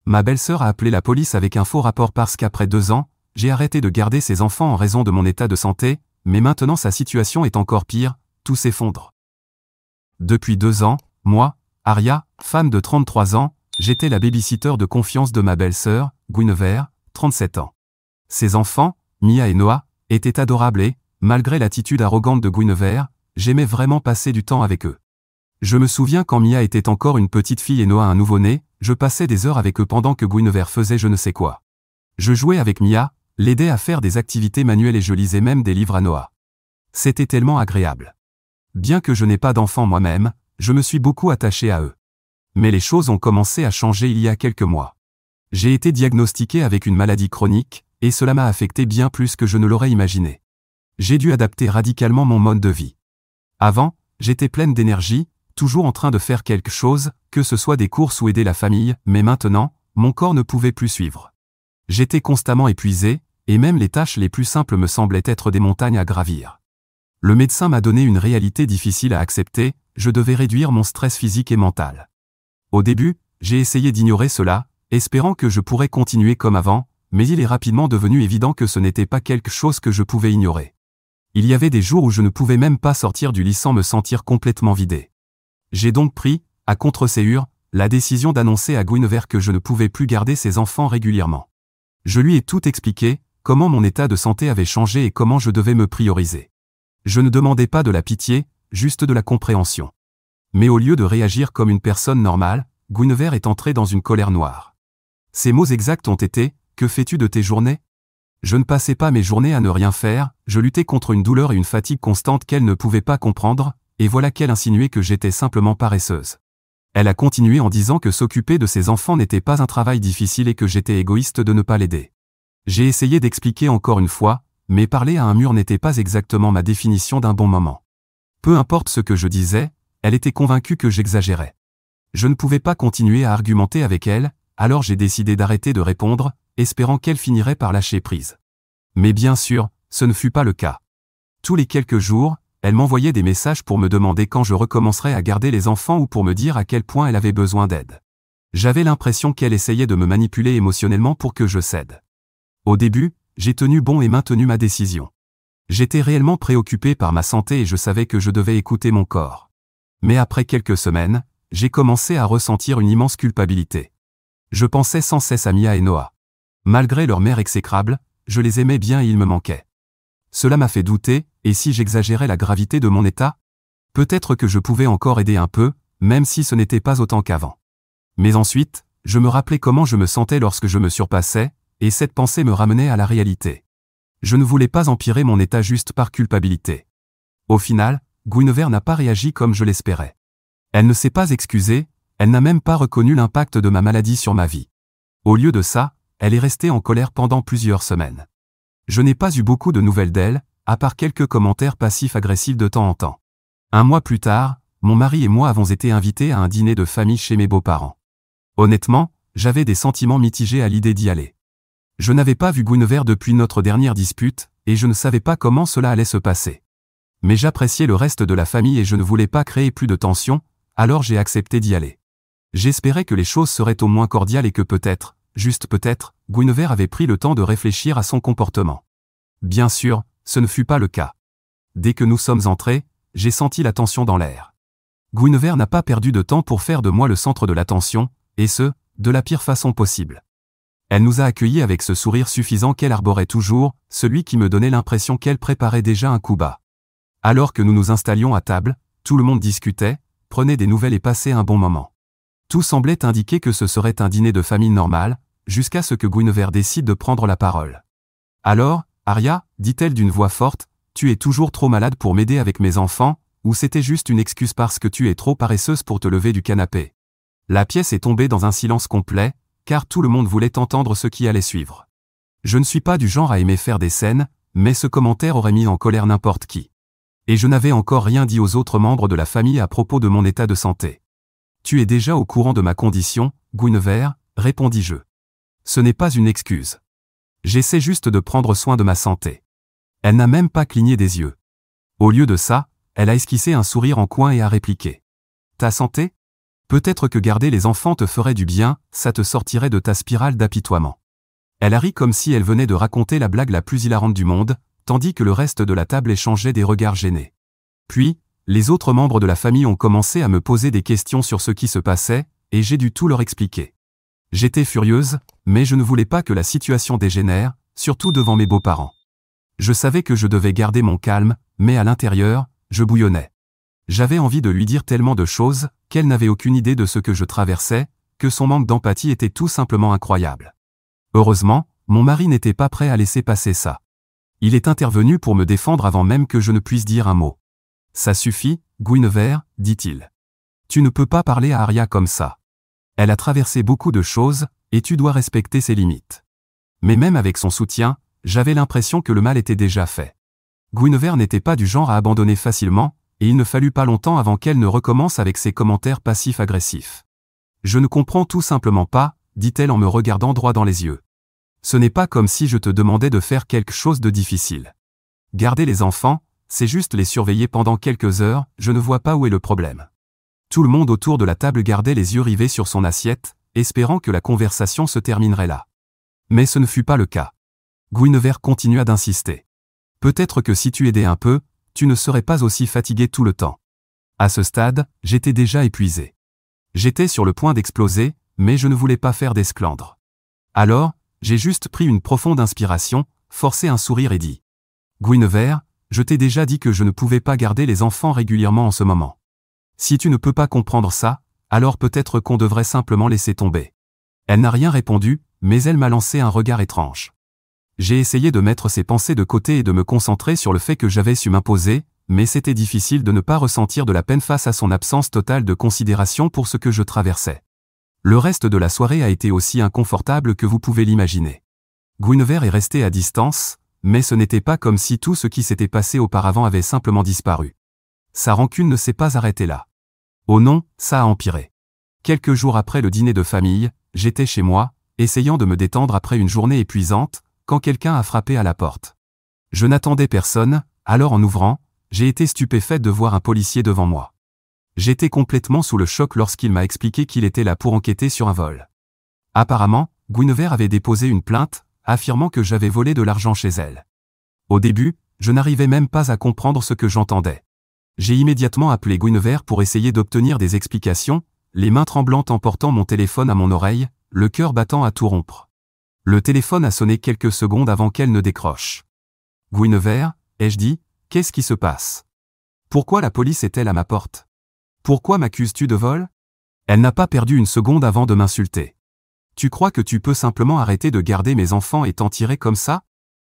ma belle-sœur a appelé la police avec un faux rapport parce qu'après 2 ans, j'ai arrêté de garder ses enfants en raison de mon état de santé, mais maintenant sa situation est encore pire, tout s'effondre. Depuis 2 ans, moi, Aria, femme de 33 ans, j'étais la babysitter de confiance de ma belle-sœur, Guinevere, 37 ans. Ses enfants, Mia et Noah, étaient adorables et, malgré l'attitude arrogante de Guinevere, j'aimais vraiment passer du temps avec eux. Je me souviens quand Mia était encore une petite fille et Noah un nouveau-né, je passais des heures avec eux pendant que Guinevere faisait je ne sais quoi. Je jouais avec Mia, l'aidais à faire des activités manuelles et je lisais même des livres à Noah. C'était tellement agréable. Bien que je n'ai pas d'enfants moi-même, je me suis beaucoup attaché à eux. Mais les choses ont commencé à changer il y a quelques mois. J'ai été diagnostiqué avec une maladie chronique, et cela m'a affecté bien plus que je ne l'aurais imaginé. J'ai dû adapter radicalement mon mode de vie. Avant, j'étais pleine d'énergie, toujours en train de faire quelque chose, que ce soit des courses ou aider la famille, mais maintenant, mon corps ne pouvait plus suivre. J'étais constamment épuisé, et même les tâches les plus simples me semblaient être des montagnes à gravir. Le médecin m'a donné une réalité difficile à accepter, je devais réduire mon stress physique et mental. Au début, j'ai essayé d'ignorer cela, espérant que je pourrais continuer comme avant, mais il est rapidement devenu évident que ce n'était pas quelque chose que je pouvais ignorer. Il y avait des jours où je ne pouvais même pas sortir du lit sans me sentir complètement vidé. J'ai donc pris, à contre-ségur, la décision d'annoncer à Guinevere que je ne pouvais plus garder ses enfants régulièrement. Je lui ai tout expliqué, comment mon état de santé avait changé et comment je devais me prioriser. Je ne demandais pas de la pitié, juste de la compréhension. Mais au lieu de réagir comme une personne normale, Guinevere est entrée dans une colère noire. Ses mots exacts ont été « Que fais-tu de tes journées ?» Je ne passais pas mes journées à ne rien faire, je luttais contre une douleur et une fatigue constante qu'elle ne pouvait pas comprendre, et voilà qu'elle insinuait que j'étais simplement paresseuse. Elle a continué en disant que s'occuper de ses enfants n'était pas un travail difficile et que j'étais égoïste de ne pas l'aider. J'ai essayé d'expliquer encore une fois, mais parler à un mur n'était pas exactement ma définition d'un bon moment. Peu importe ce que je disais, elle était convaincue que j'exagérais. Je ne pouvais pas continuer à argumenter avec elle, alors j'ai décidé d'arrêter de répondre, espérant qu'elle finirait par lâcher prise. Mais bien sûr, ce ne fut pas le cas. Tous les quelques jours, elle m'envoyait des messages pour me demander quand je recommencerais à garder les enfants ou pour me dire à quel point elle avait besoin d'aide. J'avais l'impression qu'elle essayait de me manipuler émotionnellement pour que je cède. Au début, j'ai tenu bon et maintenu ma décision. J'étais réellement préoccupé par ma santé et je savais que je devais écouter mon corps. Mais après quelques semaines, j'ai commencé à ressentir une immense culpabilité. Je pensais sans cesse à Mia et Noah. Malgré leur mère exécrable, je les aimais bien et ils me manquaient. Cela m'a fait douter, et si j'exagérais la gravité de mon état? Peut-être que je pouvais encore aider un peu, même si ce n'était pas autant qu'avant. Mais ensuite, je me rappelais comment je me sentais lorsque je me surpassais, et cette pensée me ramenait à la réalité. Je ne voulais pas empirer mon état juste par culpabilité. Au final, Guinevere n'a pas réagi comme je l'espérais. Elle ne s'est pas excusée, elle n'a même pas reconnu l'impact de ma maladie sur ma vie. Au lieu de ça, elle est restée en colère pendant plusieurs semaines. Je n'ai pas eu beaucoup de nouvelles d'elle, à part quelques commentaires passifs-agressifs de temps en temps. Un mois plus tard, mon mari et moi avons été invités à un dîner de famille chez mes beaux-parents. Honnêtement, j'avais des sentiments mitigés à l'idée d'y aller. Je n'avais pas vu Guinevere depuis notre dernière dispute, et je ne savais pas comment cela allait se passer. Mais j'appréciais le reste de la famille et je ne voulais pas créer plus de tension, alors j'ai accepté d'y aller. J'espérais que les choses seraient au moins cordiales et que peut-être, juste peut-être, Guinevere avait pris le temps de réfléchir à son comportement. Bien sûr, ce ne fut pas le cas. Dès que nous sommes entrés, j'ai senti la tension dans l'air. Guinevere n'a pas perdu de temps pour faire de moi le centre de l'attention, et ce, de la pire façon possible. Elle nous a accueillis avec ce sourire suffisant qu'elle arborait toujours, celui qui me donnait l'impression qu'elle préparait déjà un coup bas. Alors que nous nous installions à table, tout le monde discutait, prenait des nouvelles et passait un bon moment. Tout semblait indiquer que ce serait un dîner de famille normal, jusqu'à ce que Guinevere décide de prendre la parole. « Alors, Aria, dit-elle d'une voix forte, tu es toujours trop malade pour m'aider avec mes enfants, ou c'était juste une excuse parce que tu es trop paresseuse pour te lever du canapé ?» La pièce est tombée dans un silence complet, car tout le monde voulait entendre ce qui allait suivre. Je ne suis pas du genre à aimer faire des scènes, mais ce commentaire aurait mis en colère n'importe qui. Et je n'avais encore rien dit aux autres membres de la famille à propos de mon état de santé. « Tu es déjà au courant de ma condition, Guinevere, répondis-je. Ce n'est pas une excuse. J'essaie juste de prendre soin de ma santé. » Elle n'a même pas cligné des yeux. Au lieu de ça, elle a esquissé un sourire en coin et a répliqué. « Ta santé ? Peut-être que garder les enfants te ferait du bien, ça te sortirait de ta spirale d'apitoiement. Elle a ri comme si elle venait de raconter la blague la plus hilarante du monde, tandis que le reste de la table échangeait des regards gênés. Puis, les autres membres de la famille ont commencé à me poser des questions sur ce qui se passait, et j'ai dû tout leur expliquer. J'étais furieuse, mais je ne voulais pas que la situation dégénère, surtout devant mes beaux-parents. Je savais que je devais garder mon calme, mais à l'intérieur, je bouillonnais. J'avais envie de lui dire tellement de choses, qu'elle n'avait aucune idée de ce que je traversais, que son manque d'empathie était tout simplement incroyable. Heureusement, mon mari n'était pas prêt à laisser passer ça. Il est intervenu pour me défendre avant même que je ne puisse dire un mot. « Ça suffit, Guinevere, dit-il. Tu ne peux pas parler à Aria comme ça. Elle a traversé beaucoup de choses, et tu dois respecter ses limites. » Mais même avec son soutien, j'avais l'impression que le mal était déjà fait. Guinevere n'était pas du genre à abandonner facilement, et il ne fallut pas longtemps avant qu'elle ne recommence avec ses commentaires passifs-agressifs. « Je ne comprends tout simplement pas, dit-elle en me regardant droit dans les yeux. Ce n'est pas comme si je te demandais de faire quelque chose de difficile. Garder les enfants, c'est juste les surveiller pendant quelques heures, je ne vois pas où est le problème. » Tout le monde autour de la table gardait les yeux rivés sur son assiette, espérant que la conversation se terminerait là. Mais ce ne fut pas le cas. Guinevere continua d'insister. « Peut-être que si tu aidais un peu, tu ne serais pas aussi fatigué tout le temps. » À ce stade, j'étais déjà épuisé. J'étais sur le point d'exploser, mais je ne voulais pas faire d'esclandre. Alors, j'ai juste pris une profonde inspiration, forcé un sourire et dit « Guinevere, je t'ai déjà dit que je ne pouvais pas garder les enfants régulièrement en ce moment. Si tu ne peux pas comprendre ça, alors peut-être qu'on devrait simplement laisser tomber. » Elle n'a rien répondu, mais elle m'a lancé un regard étrange. J'ai essayé de mettre ses pensées de côté et de me concentrer sur le fait que j'avais su m'imposer, mais c'était difficile de ne pas ressentir de la peine face à son absence totale de considération pour ce que je traversais. Le reste de la soirée a été aussi inconfortable que vous pouvez l'imaginer. Guinevere est restée à distance, mais ce n'était pas comme si tout ce qui s'était passé auparavant avait simplement disparu. Sa rancune ne s'est pas arrêtée là. Oh non, ça a empiré. Quelques jours après le dîner de famille, j'étais chez moi, essayant de me détendre après une journée épuisante, quand quelqu'un a frappé à la porte. Je n'attendais personne, alors en ouvrant, j'ai été stupéfaite de voir un policier devant moi. J'étais complètement sous le choc lorsqu'il m'a expliqué qu'il était là pour enquêter sur un vol. Apparemment, Guinevere avait déposé une plainte, affirmant que j'avais volé de l'argent chez elle. Au début, je n'arrivais même pas à comprendre ce que j'entendais. J'ai immédiatement appelé Guinevere pour essayer d'obtenir des explications, les mains tremblantes en portant mon téléphone à mon oreille, le cœur battant à tout rompre. Le téléphone a sonné quelques secondes avant qu'elle ne décroche. « Guinevere, ai-je dit, qu'est-ce qui se passe? Pourquoi la police est-elle à ma porte? Pourquoi m'accuses-tu de vol ?» Elle n'a pas perdu une seconde avant de m'insulter. « Tu crois que tu peux simplement arrêter de garder mes enfants et t'en tirer comme ça?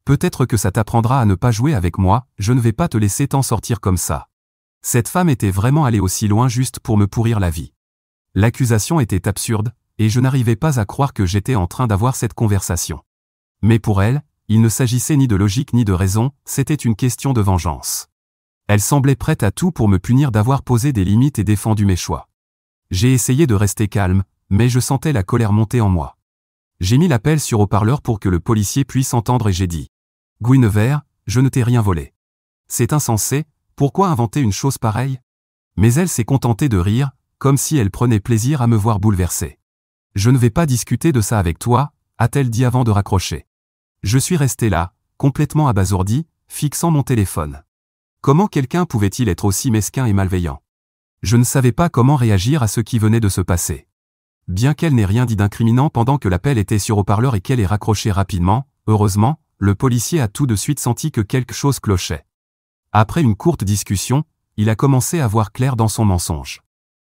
Peut-être que ça t'apprendra à ne pas jouer avec moi, je ne vais pas te laisser t'en sortir comme ça. » Cette femme était vraiment allée aussi loin juste pour me pourrir la vie. L'accusation était absurde, et je n'arrivais pas à croire que j'étais en train d'avoir cette conversation. Mais pour elle, il ne s'agissait ni de logique ni de raison, c'était une question de vengeance. Elle semblait prête à tout pour me punir d'avoir posé des limites et défendu mes choix. J'ai essayé de rester calme, mais je sentais la colère monter en moi. J'ai mis l'appel sur haut-parleur pour que le policier puisse entendre et j'ai dit « Guinevere, je ne t'ai rien volé. C'est insensé, pourquoi inventer une chose pareille ?» Mais elle s'est contentée de rire, comme si elle prenait plaisir à me voir bouleversé. « Je ne vais pas discuter de ça avec toi, a-t-elle dit avant de raccrocher. Je suis resté là, complètement abasourdi, fixant mon téléphone. Comment quelqu'un pouvait-il être aussi mesquin et malveillant? Je ne savais pas comment réagir à ce qui venait de se passer. Bien qu'elle n'ait rien dit d'incriminant pendant que l'appel était sur haut-parleur et qu'elle ait raccroché rapidement, heureusement, le policier a tout de suite senti que quelque chose clochait. Après une courte discussion, il a commencé à voir clair dans son mensonge.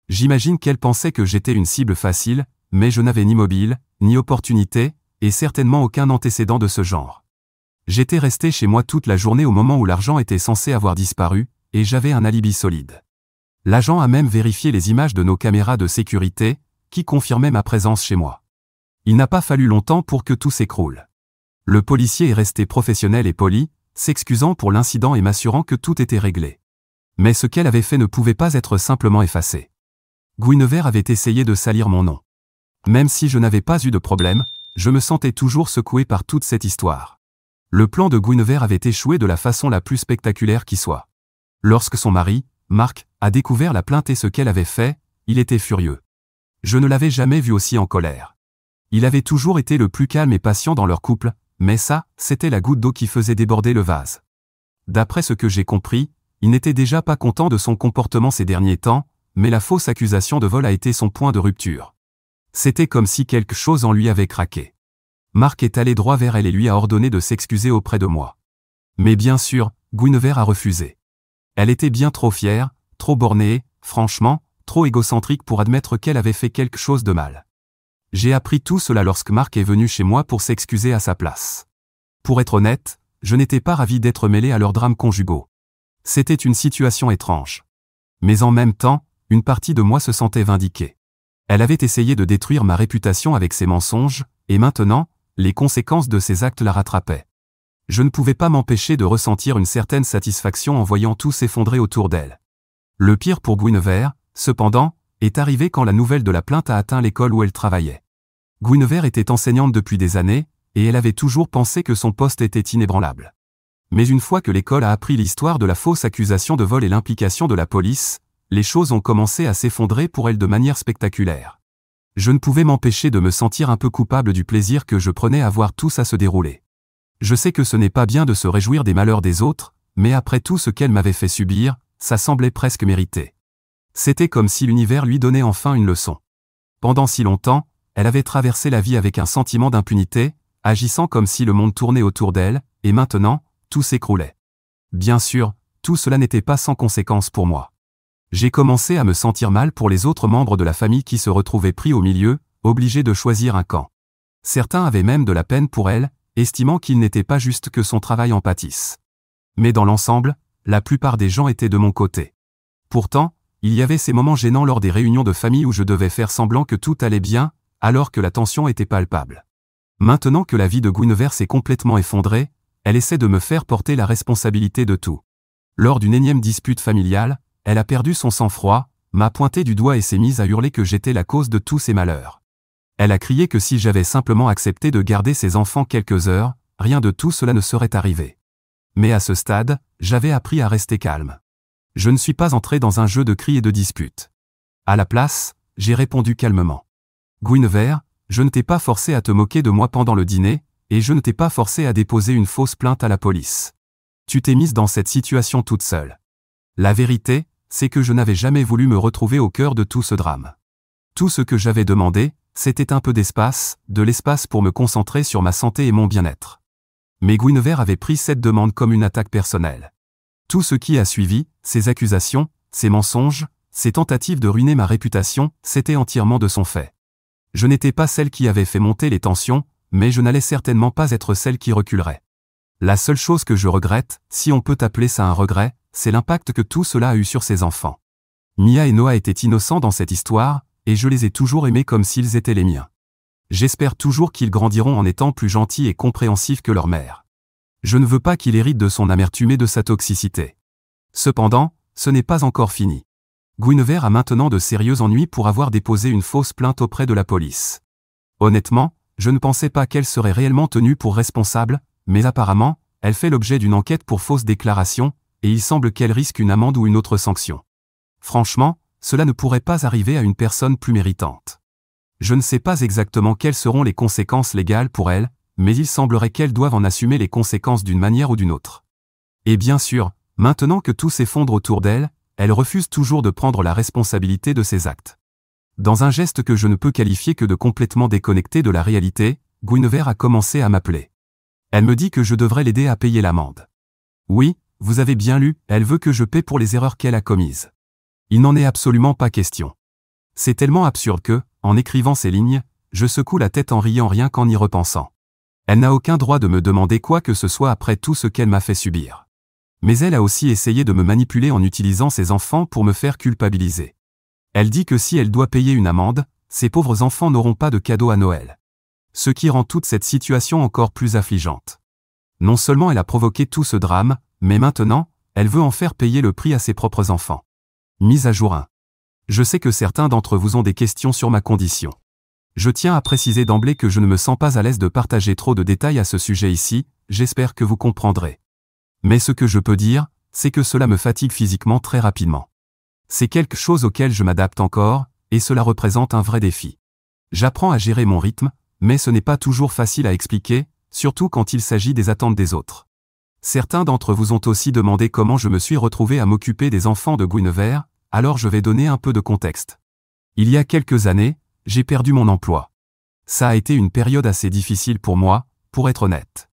J'imagine qu'elle pensait que j'étais une cible facile, mais je n'avais ni mobile, ni opportunité, et certainement aucun antécédent de ce genre. J'étais resté chez moi toute la journée au moment où l'argent était censé avoir disparu, et j'avais un alibi solide. L'agent a même vérifié les images de nos caméras de sécurité, qui confirmaient ma présence chez moi. Il n'a pas fallu longtemps pour que tout s'écroule. Le policier est resté professionnel et poli, s'excusant pour l'incident et m'assurant que tout était réglé. Mais ce qu'elle avait fait ne pouvait pas être simplement effacé. Guinevere avait essayé de salir mon nom. Même si je n'avais pas eu de problème, je me sentais toujours secoué par toute cette histoire. Le plan de Guinevere avait échoué de la façon la plus spectaculaire qui soit. Lorsque son mari, Marc, a découvert la plainte et ce qu'elle avait fait, il était furieux. Je ne l'avais jamais vu aussi en colère. Il avait toujours été le plus calme et patient dans leur couple, mais ça, c'était la goutte d'eau qui faisait déborder le vase. D'après ce que j'ai compris, il n'était déjà pas content de son comportement ces derniers temps, mais la fausse accusation de vol a été son point de rupture. C'était comme si quelque chose en lui avait craqué. Marc est allé droit vers elle et lui a ordonné de s'excuser auprès de moi. Mais bien sûr, Guinevere a refusé. Elle était bien trop fière, trop bornée, franchement, trop égocentrique pour admettre qu'elle avait fait quelque chose de mal. J'ai appris tout cela lorsque Marc est venu chez moi pour s'excuser à sa place. Pour être honnête, je n'étais pas ravi d'être mêlé à leurs drames conjugaux. C'était une situation étrange. Mais en même temps, une partie de moi se sentait vindiquée. Elle avait essayé de détruire ma réputation avec ses mensonges, et maintenant, les conséquences de ses actes la rattrapaient. Je ne pouvais pas m'empêcher de ressentir une certaine satisfaction en voyant tout s'effondrer autour d'elle. Le pire pour Guinevere, cependant, est arrivé quand la nouvelle de la plainte a atteint l'école où elle travaillait. Guinevere était enseignante depuis des années, et elle avait toujours pensé que son poste était inébranlable. Mais une fois que l'école a appris l'histoire de la fausse accusation de vol et l'implication de la police, les choses ont commencé à s'effondrer pour elle de manière spectaculaire. Je ne pouvais m'empêcher de me sentir un peu coupable du plaisir que je prenais à voir tout ça se dérouler. Je sais que ce n'est pas bien de se réjouir des malheurs des autres, mais après tout ce qu'elle m'avait fait subir, ça semblait presque mérité. C'était comme si l'univers lui donnait enfin une leçon. Pendant si longtemps, elle avait traversé la vie avec un sentiment d'impunité, agissant comme si le monde tournait autour d'elle, et maintenant, tout s'écroulait. Bien sûr, tout cela n'était pas sans conséquence pour moi. J'ai commencé à me sentir mal pour les autres membres de la famille qui se retrouvaient pris au milieu, obligés de choisir un camp. Certains avaient même de la peine pour elle, estimant qu'il n'était pas juste que son travail en pâtisse. Mais dans l'ensemble, la plupart des gens étaient de mon côté. Pourtant, il y avait ces moments gênants lors des réunions de famille où je devais faire semblant que tout allait bien, alors que la tension était palpable. Maintenant que la vie de Guinevere s'est complètement effondrée, elle essaie de me faire porter la responsabilité de tout. Lors d'une énième dispute familiale, elle a perdu son sang-froid, m'a pointé du doigt et s'est mise à hurler que j'étais la cause de tous ses malheurs. Elle a crié que si j'avais simplement accepté de garder ses enfants quelques heures, rien de tout cela ne serait arrivé. Mais à ce stade, j'avais appris à rester calme. Je ne suis pas entré dans un jeu de cris et de disputes. À la place, j'ai répondu calmement. Guinevere, je ne t'ai pas forcé à te moquer de moi pendant le dîner, et je ne t'ai pas forcé à déposer une fausse plainte à la police. Tu t'es mise dans cette situation toute seule. La vérité, c'est que je n'avais jamais voulu me retrouver au cœur de tout ce drame. Tout ce que j'avais demandé, c'était un peu d'espace, de l'espace pour me concentrer sur ma santé et mon bien-être. Mais Guinevere avait pris cette demande comme une attaque personnelle. Tout ce qui a suivi, ces accusations, ces mensonges, ces tentatives de ruiner ma réputation, c'était entièrement de son fait. Je n'étais pas celle qui avait fait monter les tensions, mais je n'allais certainement pas être celle qui reculerait. La seule chose que je regrette, si on peut appeler ça un regret, c'est l'impact que tout cela a eu sur ses enfants. Mia et Noah étaient innocents dans cette histoire, et je les ai toujours aimés comme s'ils étaient les miens. J'espère toujours qu'ils grandiront en étant plus gentils et compréhensifs que leur mère. Je ne veux pas qu'il hérite de son amertume et de sa toxicité. Cependant, ce n'est pas encore fini. Guinevere a maintenant de sérieux ennuis pour avoir déposé une fausse plainte auprès de la police. Honnêtement, je ne pensais pas qu'elle serait réellement tenue pour responsable, mais apparemment, elle fait l'objet d'une enquête pour fausse déclaration, et il semble qu'elle risque une amende ou une autre sanction. Franchement, cela ne pourrait pas arriver à une personne plus méritante. Je ne sais pas exactement quelles seront les conséquences légales pour elle, mais il semblerait qu'elle doive en assumer les conséquences d'une manière ou d'une autre. Et bien sûr, maintenant que tout s'effondre autour d'elle, elle refuse toujours de prendre la responsabilité de ses actes. Dans un geste que je ne peux qualifier que de complètement déconnecté de la réalité, Guinevere a commencé à m'appeler. Elle me dit que je devrais l'aider à payer l'amende. Oui, vous avez bien lu, elle veut que je paie pour les erreurs qu'elle a commises. Il n'en est absolument pas question. C'est tellement absurde que, en écrivant ces lignes, je secoue la tête en riant rien qu'en y repensant. Elle n'a aucun droit de me demander quoi que ce soit après tout ce qu'elle m'a fait subir. Mais elle a aussi essayé de me manipuler en utilisant ses enfants pour me faire culpabiliser. Elle dit que si elle doit payer une amende, ces pauvres enfants n'auront pas de cadeau à Noël. Ce qui rend toute cette situation encore plus affligeante. Non seulement elle a provoqué tout ce drame, mais maintenant, elle veut en faire payer le prix à ses propres enfants. Mise à jour 1. Je sais que certains d'entre vous ont des questions sur ma condition. Je tiens à préciser d'emblée que je ne me sens pas à l'aise de partager trop de détails à ce sujet ici, j'espère que vous comprendrez. Mais ce que je peux dire, c'est que cela me fatigue physiquement très rapidement. C'est quelque chose auquel je m'adapte encore, et cela représente un vrai défi. J'apprends à gérer mon rythme, mais ce n'est pas toujours facile à expliquer, surtout quand il s'agit des attentes des autres. Certains d'entre vous ont aussi demandé comment je me suis retrouvé à m'occuper des enfants de Guinevere, alors je vais donner un peu de contexte. Il y a quelques années, j'ai perdu mon emploi. Ça a été une période assez difficile pour moi, pour être honnête.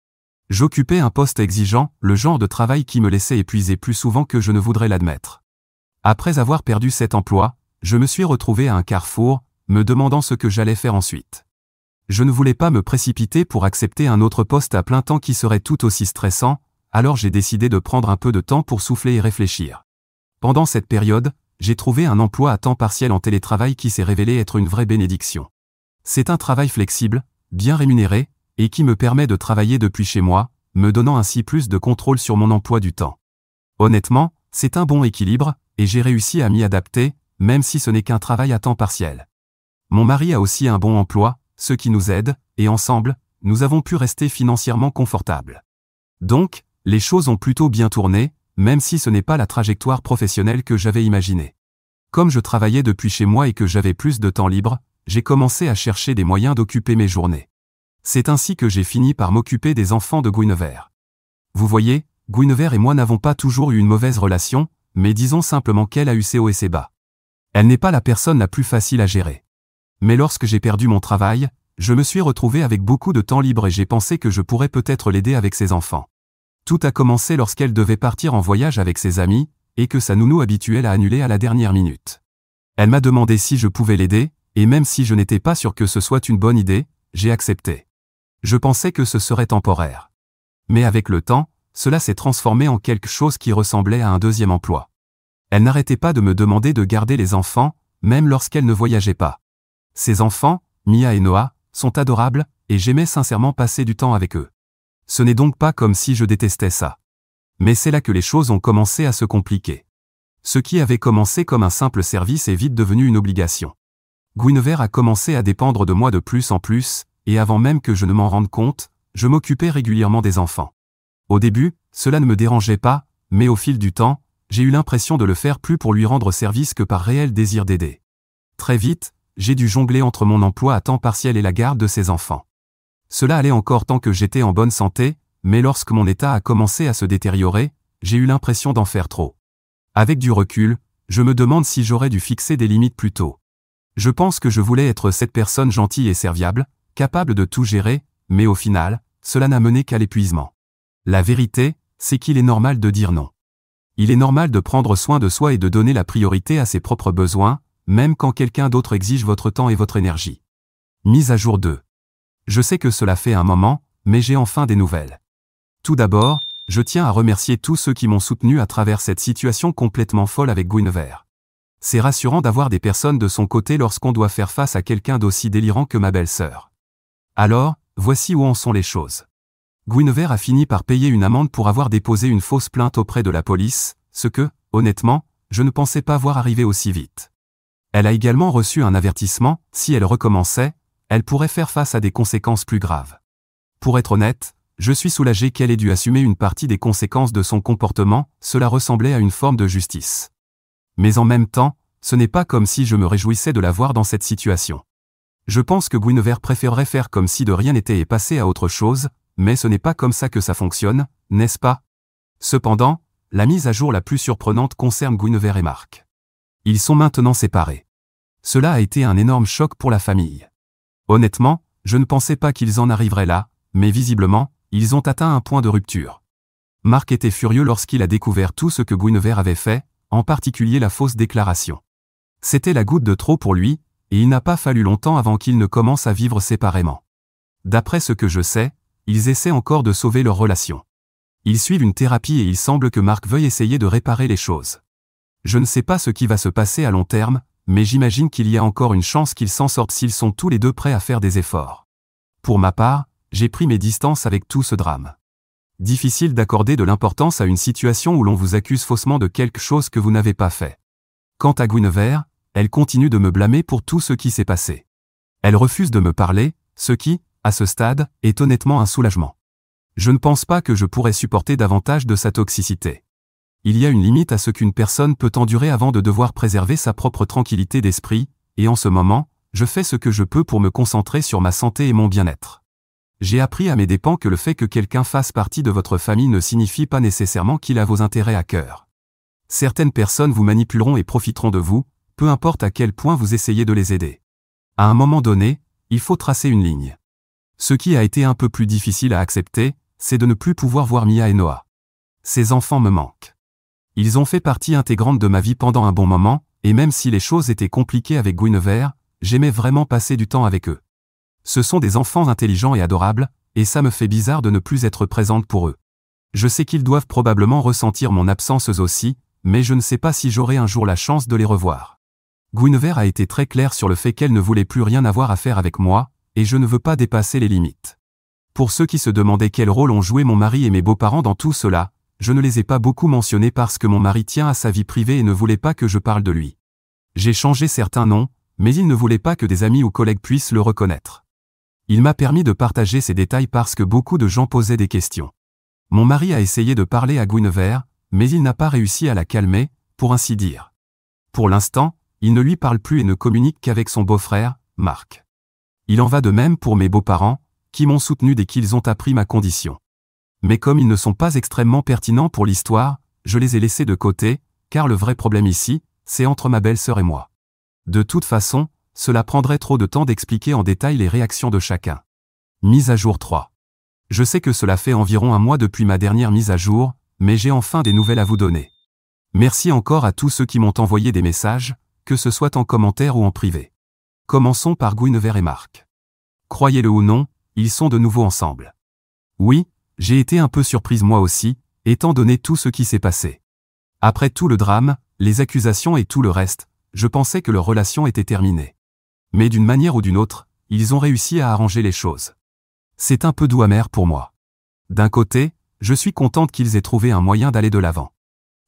J'occupais un poste exigeant, le genre de travail qui me laissait épuiser plus souvent que je ne voudrais l'admettre. Après avoir perdu cet emploi, je me suis retrouvé à un carrefour, me demandant ce que j'allais faire ensuite. Je ne voulais pas me précipiter pour accepter un autre poste à plein temps qui serait tout aussi stressant, alors j'ai décidé de prendre un peu de temps pour souffler et réfléchir. Pendant cette période, j'ai trouvé un emploi à temps partiel en télétravail qui s'est révélé être une vraie bénédiction. C'est un travail flexible, bien rémunéré, et qui me permet de travailler depuis chez moi, me donnant ainsi plus de contrôle sur mon emploi du temps. Honnêtement, c'est un bon équilibre, et j'ai réussi à m'y adapter, même si ce n'est qu'un travail à temps partiel. Mon mari a aussi un bon emploi, ce qui nous aide, et ensemble, nous avons pu rester financièrement confortables. Donc, les choses ont plutôt bien tourné, même si ce n'est pas la trajectoire professionnelle que j'avais imaginée. Comme je travaillais depuis chez moi et que j'avais plus de temps libre, j'ai commencé à chercher des moyens d'occuper mes journées. C'est ainsi que j'ai fini par m'occuper des enfants de Guinevere. Vous voyez, Guinevere et moi n'avons pas toujours eu une mauvaise relation, mais disons simplement qu'elle a eu ses hauts et ses bas. Elle n'est pas la personne la plus facile à gérer. Mais lorsque j'ai perdu mon travail, je me suis retrouvé avec beaucoup de temps libre et j'ai pensé que je pourrais peut-être l'aider avec ses enfants. Tout a commencé lorsqu'elle devait partir en voyage avec ses amis, et que sa nounou habituelle a annulé à la dernière minute. Elle m'a demandé si je pouvais l'aider, et même si je n'étais pas sûr que ce soit une bonne idée, j'ai accepté. Je pensais que ce serait temporaire. Mais avec le temps, cela s'est transformé en quelque chose qui ressemblait à un deuxième emploi. Elle n'arrêtait pas de me demander de garder les enfants, même lorsqu'elle ne voyageait pas. Ses enfants, Mia et Noah, sont adorables, et j'aimais sincèrement passer du temps avec eux. Ce n'est donc pas comme si je détestais ça. Mais c'est là que les choses ont commencé à se compliquer. Ce qui avait commencé comme un simple service est vite devenu une obligation. Guinevere a commencé à dépendre de moi de plus en plus, et avant même que je ne m'en rende compte, je m'occupais régulièrement des enfants. Au début, cela ne me dérangeait pas, mais au fil du temps, j'ai eu l'impression de le faire plus pour lui rendre service que par réel désir d'aider. Très vite, j'ai dû jongler entre mon emploi à temps partiel et la garde de ses enfants. Cela allait encore tant que j'étais en bonne santé, mais lorsque mon état a commencé à se détériorer, j'ai eu l'impression d'en faire trop. Avec du recul, je me demande si j'aurais dû fixer des limites plus tôt. Je pense que je voulais être cette personne gentille et serviable, capable de tout gérer, mais au final, cela n'a mené qu'à l'épuisement. La vérité, c'est qu'il est normal de dire non. Il est normal de prendre soin de soi et de donner la priorité à ses propres besoins, même quand quelqu'un d'autre exige votre temps et votre énergie. Mise à jour 2. Je sais que cela fait un moment, mais j'ai enfin des nouvelles. Tout d'abord, je tiens à remercier tous ceux qui m'ont soutenu à travers cette situation complètement folle avec Guinevere. C'est rassurant d'avoir des personnes de son côté lorsqu'on doit faire face à quelqu'un d'aussi délirant que ma belle-sœur. Alors, voici où en sont les choses. Guinevere a fini par payer une amende pour avoir déposé une fausse plainte auprès de la police, ce que, honnêtement, je ne pensais pas voir arriver aussi vite. Elle a également reçu un avertissement, si elle recommençait, elle pourrait faire face à des conséquences plus graves. Pour être honnête, je suis soulagé qu'elle ait dû assumer une partie des conséquences de son comportement, cela ressemblait à une forme de justice. Mais en même temps, ce n'est pas comme si je me réjouissais de la voir dans cette situation. Je pense que Guinevere préférerait faire comme si de rien n'était et passer à autre chose, mais ce n'est pas comme ça que ça fonctionne, n'est-ce pas? Cependant, la mise à jour la plus surprenante concerne Guinevere et Mark. Ils sont maintenant séparés. Cela a été un énorme choc pour la famille. Honnêtement, je ne pensais pas qu'ils en arriveraient là, mais visiblement, ils ont atteint un point de rupture. Mark était furieux lorsqu'il a découvert tout ce que Guinevere avait fait, en particulier la fausse déclaration. C'était la goutte de trop pour lui, et il n'a pas fallu longtemps avant qu'ils ne commencent à vivre séparément. D'après ce que je sais, ils essaient encore de sauver leur relation. Ils suivent une thérapie et il semble que Mark veuille essayer de réparer les choses. Je ne sais pas ce qui va se passer à long terme, mais j'imagine qu'il y a encore une chance qu'ils s'en sortent s'ils sont tous les deux prêts à faire des efforts. Pour ma part, j'ai pris mes distances avec tout ce drame. Difficile d'accorder de l'importance à une situation où l'on vous accuse faussement de quelque chose que vous n'avez pas fait. Quant à Guinevere, elle continue de me blâmer pour tout ce qui s'est passé. Elle refuse de me parler, ce qui, à ce stade, est honnêtement un soulagement. Je ne pense pas que je pourrais supporter davantage de sa toxicité. Il y a une limite à ce qu'une personne peut endurer avant de devoir préserver sa propre tranquillité d'esprit, et en ce moment, je fais ce que je peux pour me concentrer sur ma santé et mon bien-être. J'ai appris à mes dépens que le fait que quelqu'un fasse partie de votre famille ne signifie pas nécessairement qu'il a vos intérêts à cœur. Certaines personnes vous manipuleront et profiteront de vous, peu importe à quel point vous essayez de les aider. À un moment donné, il faut tracer une ligne. Ce qui a été un peu plus difficile à accepter, c'est de ne plus pouvoir voir Mia et Noah. Ces enfants me manquent. Ils ont fait partie intégrante de ma vie pendant un bon moment, et même si les choses étaient compliquées avec Guinevere, j'aimais vraiment passer du temps avec eux. Ce sont des enfants intelligents et adorables, et ça me fait bizarre de ne plus être présente pour eux. Je sais qu'ils doivent probablement ressentir mon absence eux aussi, mais je ne sais pas si j'aurai un jour la chance de les revoir. Guinevere a été très claire sur le fait qu'elle ne voulait plus rien avoir à faire avec moi, et je ne veux pas dépasser les limites. Pour ceux qui se demandaient quel rôle ont joué mon mari et mes beaux-parents dans tout cela, je ne les ai pas beaucoup mentionnés parce que mon mari tient à sa vie privée et ne voulait pas que je parle de lui. J'ai changé certains noms, mais il ne voulait pas que des amis ou collègues puissent le reconnaître. Il m'a permis de partager ces détails parce que beaucoup de gens posaient des questions. Mon mari a essayé de parler à Guinevere, mais il n'a pas réussi à la calmer, pour ainsi dire. Pour l'instant, il ne lui parle plus et ne communique qu'avec son beau-frère, Marc. Il en va de même pour mes beaux-parents, qui m'ont soutenu dès qu'ils ont appris ma condition. Mais comme ils ne sont pas extrêmement pertinents pour l'histoire, je les ai laissés de côté, car le vrai problème ici, c'est entre ma belle-sœur et moi. De toute façon, cela prendrait trop de temps d'expliquer en détail les réactions de chacun. Mise à jour 3. Je sais que cela fait environ un mois depuis ma dernière mise à jour, mais j'ai enfin des nouvelles à vous donner. Merci encore à tous ceux qui m'ont envoyé des messages, que ce soit en commentaire ou en privé. Commençons par Guinevere et Marc. Croyez-le ou non, ils sont de nouveau ensemble. Oui, j'ai été un peu surprise moi aussi, étant donné tout ce qui s'est passé. Après tout le drame, les accusations et tout le reste, je pensais que leur relation était terminée. Mais d'une manière ou d'une autre, ils ont réussi à arranger les choses. C'est un peu doux amer pour moi. D'un côté, je suis contente qu'ils aient trouvé un moyen d'aller de l'avant.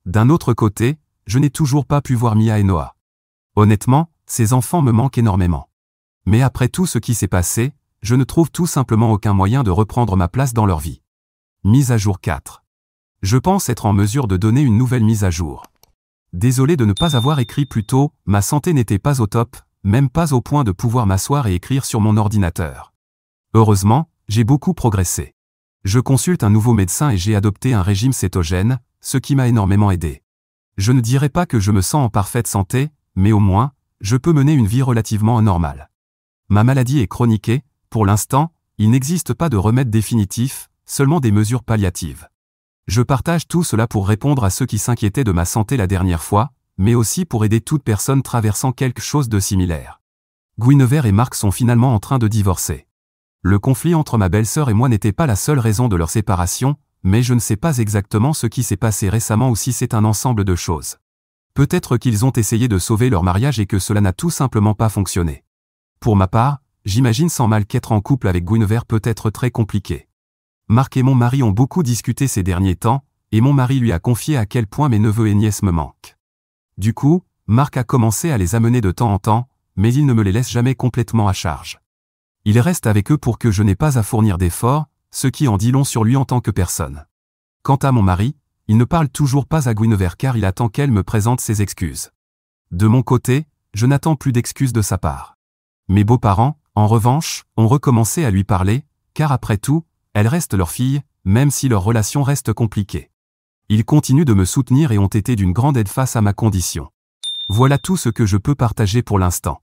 D'un autre côté, je n'ai toujours pas pu voir Mia et Noah. Honnêtement, ces enfants me manquent énormément. Mais après tout ce qui s'est passé, je ne trouve tout simplement aucun moyen de reprendre ma place dans leur vie. Mise à jour 4. Je pense être en mesure de donner une nouvelle mise à jour. Désolé de ne pas avoir écrit plus tôt, ma santé n'était pas au top, même pas au point de pouvoir m'asseoir et écrire sur mon ordinateur. Heureusement, j'ai beaucoup progressé. Je consulte un nouveau médecin et j'ai adopté un régime cétogène, ce qui m'a énormément aidé. Je ne dirais pas que je me sens en parfaite santé, mais au moins, je peux mener une vie relativement normale. Ma maladie est chronique, pour l'instant, il n'existe pas de remède définitif, seulement des mesures palliatives. Je partage tout cela pour répondre à ceux qui s'inquiétaient de ma santé la dernière fois, mais aussi pour aider toute personne traversant quelque chose de similaire. Guinevere et Marc sont finalement en train de divorcer. Le conflit entre ma belle-sœur et moi n'était pas la seule raison de leur séparation, mais je ne sais pas exactement ce qui s'est passé récemment ou si c'est un ensemble de choses. Peut-être qu'ils ont essayé de sauver leur mariage et que cela n'a tout simplement pas fonctionné. Pour ma part, j'imagine sans mal qu'être en couple avec Guinevere peut être très compliqué. Marc et mon mari ont beaucoup discuté ces derniers temps, et mon mari lui a confié à quel point mes neveux et nièces me manquent. Du coup, Marc a commencé à les amener de temps en temps, mais il ne me les laisse jamais complètement à charge. Il reste avec eux pour que je n'ai pas à fournir d'efforts, ce qui en dit long sur lui en tant que personne. Quant à mon mari, il ne parle toujours pas à Guinevere car il attend qu'elle me présente ses excuses. De mon côté, je n'attends plus d'excuses de sa part. Mes beaux-parents, en revanche, ont recommencé à lui parler, car après tout, elle reste leur fille, même si leur relation reste compliquée. Ils continuent de me soutenir et ont été d'une grande aide face à ma condition. Voilà tout ce que je peux partager pour l'instant.